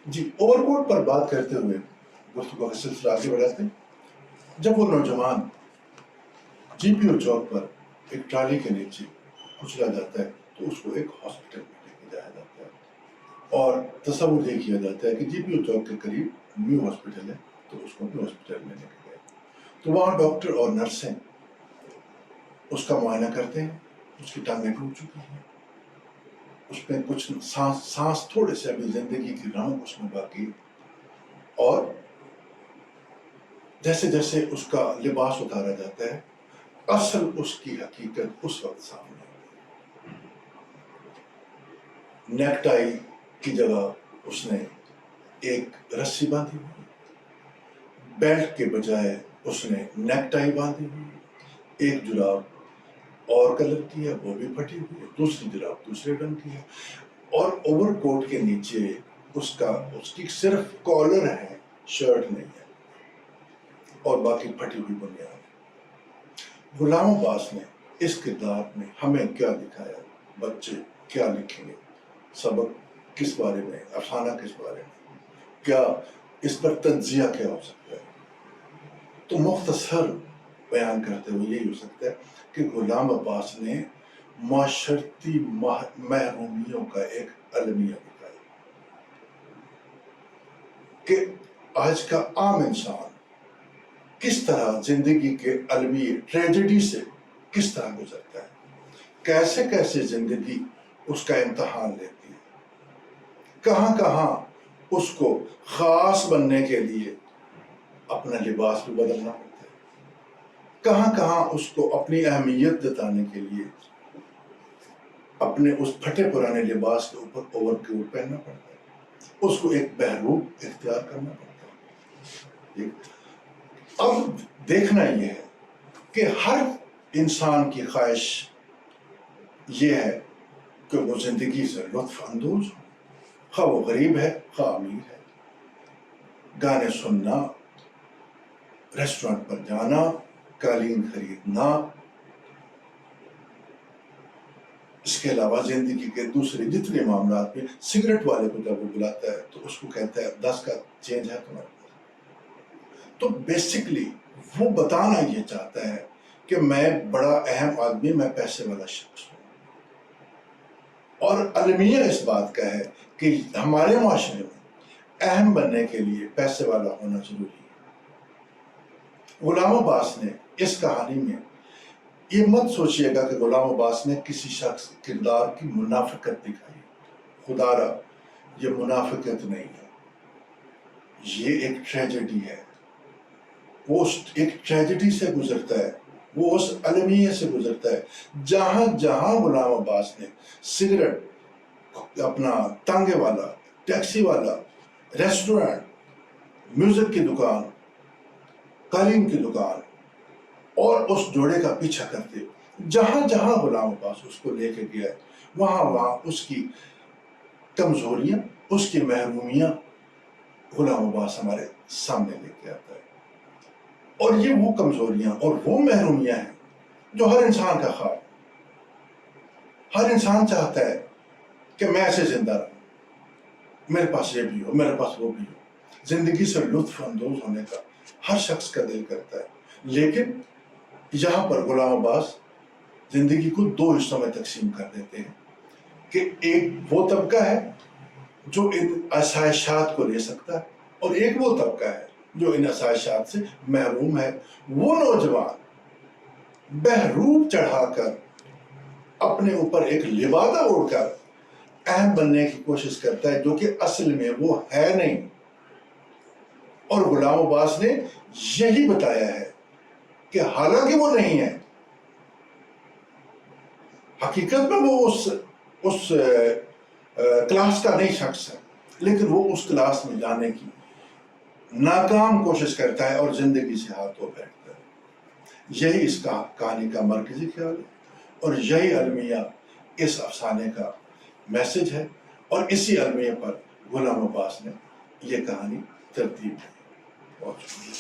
جی، over کوٹ پر بات کرتے ہوئے گفتگو کا سلسلہ آگے بڑھاتے ہیں. جب وہ نوجوان جی پی او چوک پر ایک ٹرالی کے نیچے کچلا جاتا ہے تو اس کو ایک ہاسپٹل میں لے کے جایا جاتا ہے اور تصور یہ کیا جاتا ہے کہ جی پی او چوک کے قریب نیو ہاسپٹل ہے تو اس کو نیو ہاسپٹل میں لے کے گئے. تو وہاں ڈاکٹر اور نرسیں اس کا معائنہ کرتے ہیں. اس کی ٹانگیں ٹوٹ چکی ہیں, اس میں کچھ سانس تھوڑے سے ابھی زندگی کی رونق اس میں باقی, اور جیسے جیسے اس کا لباس اتارا جاتا ہے اصل اس کی حقیقت اس وقت سامنے آتی ہے. نیک ٹائی کی جگہ اس نے ایک رسی باندھی ہوئی, بیلٹ کے بجائے اس نے نیک ٹائی باندھی ہوئی, ایک جراب اور کلر کی ہے وہ بھی پھٹی ہوئی ہے, دوسری جراب دوسرے رنگ کی ہے, اور اوور کوٹ کے نیچے اس کی صرف کالر ہے, شرٹ نہیں ہے, اور باقی پھٹی ہوئی بنیاد. غلام عباس نے اس کردار میں ہمیں کیا دکھایا, بچے کیا لکھیں گے, سبق کس بارے میں, افسانہ کس بارے میں, کیا اس پر تجزیہ کیا ہو سکتا ہے. تو مختصر بیان کرتے ہوئے یہی ہو سکتا ہے کہ غلام عباس نے معاشرتی محرومیوں کا ایک المیہ دکھایا کہ آج کا عام انسان کس طرح زندگی کے المی ٹریجڈی سے کس طرح گزرتا ہے, کیسے کیسے زندگی اس کا امتحان لیتی ہے, کہاں کہاں اس کو خاص بننے کے لیے اپنا لباس بھی بدلنا پڑتا ہے, کہاں کہاں اس کو اپنی اہمیت جتانے کے لیے اپنے اس پھٹے پرانے لباس کے اوپر اوور کوٹ پہننا پڑتا ہے, اس کو ایک بہروب اختیار کرنا پڑتا ہے. اب دیکھنا یہ ہے کہ ہر انسان کی خواہش یہ ہے کہ وہ زندگی سے لطف اندوز ہو, خواہ وہ غریب ہے خواہ امیر ہے. گانے سننا, ریسٹورنٹ پر جانا, قالین خریدنا, اس کے علاوہ زندگی کے دوسرے جتنے معاملات میں سگریٹ والے کو جب وہ بلاتا ہے تو اس کو کہتا ہے 10 کا چینج ہے تمہارے پاس. تو بیسکلی وہ بتانا یہ چاہتا ہے کہ میں بڑا اہم آدمی, میں پیسے والا شخص ہوں, اور المیہ اس بات کا ہے کہ ہمارے معاشرے میں اہم بننے کے لیے پیسے والا ہونا ضروری ہے. غلام عباس نے اس کہانی میں یہ مت سوچئے گا کہ غلام عباس نے کسی شخص کردار کی منافقت دکھائی. خدا را یہ منافقت نہیں ہے, یہ ایک ٹریجڈی ہے. وہ ایک ٹریجڈی سے گزرتا ہے, وہ اس المیہ سے گزرتا ہے جہاں جہاں غلام عباس نے سگریٹ, اپنا تانگے والا, ٹیکسی والا, ریسٹورنٹ, میوزک کی دکان, قالین کی دکان, اور اس جوڑے کا پیچھا کرتے جہاں جہاں غلام عباس اس کو لے کے گیا ہے وہاں وہاں اس کی کمزوریاں, اس کی محرومیاں غلام عباس ہمارے سامنے لے کے آتا ہے. اور یہ وہ کمزوریاں اور وہ محرومیاں ہیں جو ہر انسان کا خواب. ہر انسان چاہتا ہے کہ میں ایسے زندہ رہوں, میرے پاس یہ بھی ہو, میرے پاس وہ بھی ہو. زندگی سے لطف اندوز ہونے کا ہر شخص کا دل کرتا ہے, لیکن یہاں پر غلام عباس زندگی کو 2 حصوں میں تقسیم کر دیتے ہیں کہ ایک وہ طبقہ ہے جو ان آسائشات کو لے سکتا ہے, اور ایک وہ طبقہ ہے جو ان آسائشات سے محروم ہے. وہ نوجوان بہروب چڑھا کر اپنے اوپر ایک لبادہ اوڑھ کر اہم بننے کی کوشش کرتا ہے جو کہ اصل میں وہ ہے نہیں. اور غلام عباس نے یہی بتایا ہے کہ حالانکہ وہ نہیں ہے, حقیقت میں وہ اس کلاس کا نہیں شخص ہے, لیکن وہ اس کلاس میں جانے کی ناکام کوشش کرتا ہے اور زندگی سے ہاتھ دھو بیٹھتا ہے. یہی اس کا کہانی کا مرکزی خیال ہے, اور یہی المیہ اس افسانے کا میسج ہے, اور اسی المیہ پر غلام عباس نے یہ کہانی ترتیب دی. بہت شکریہ.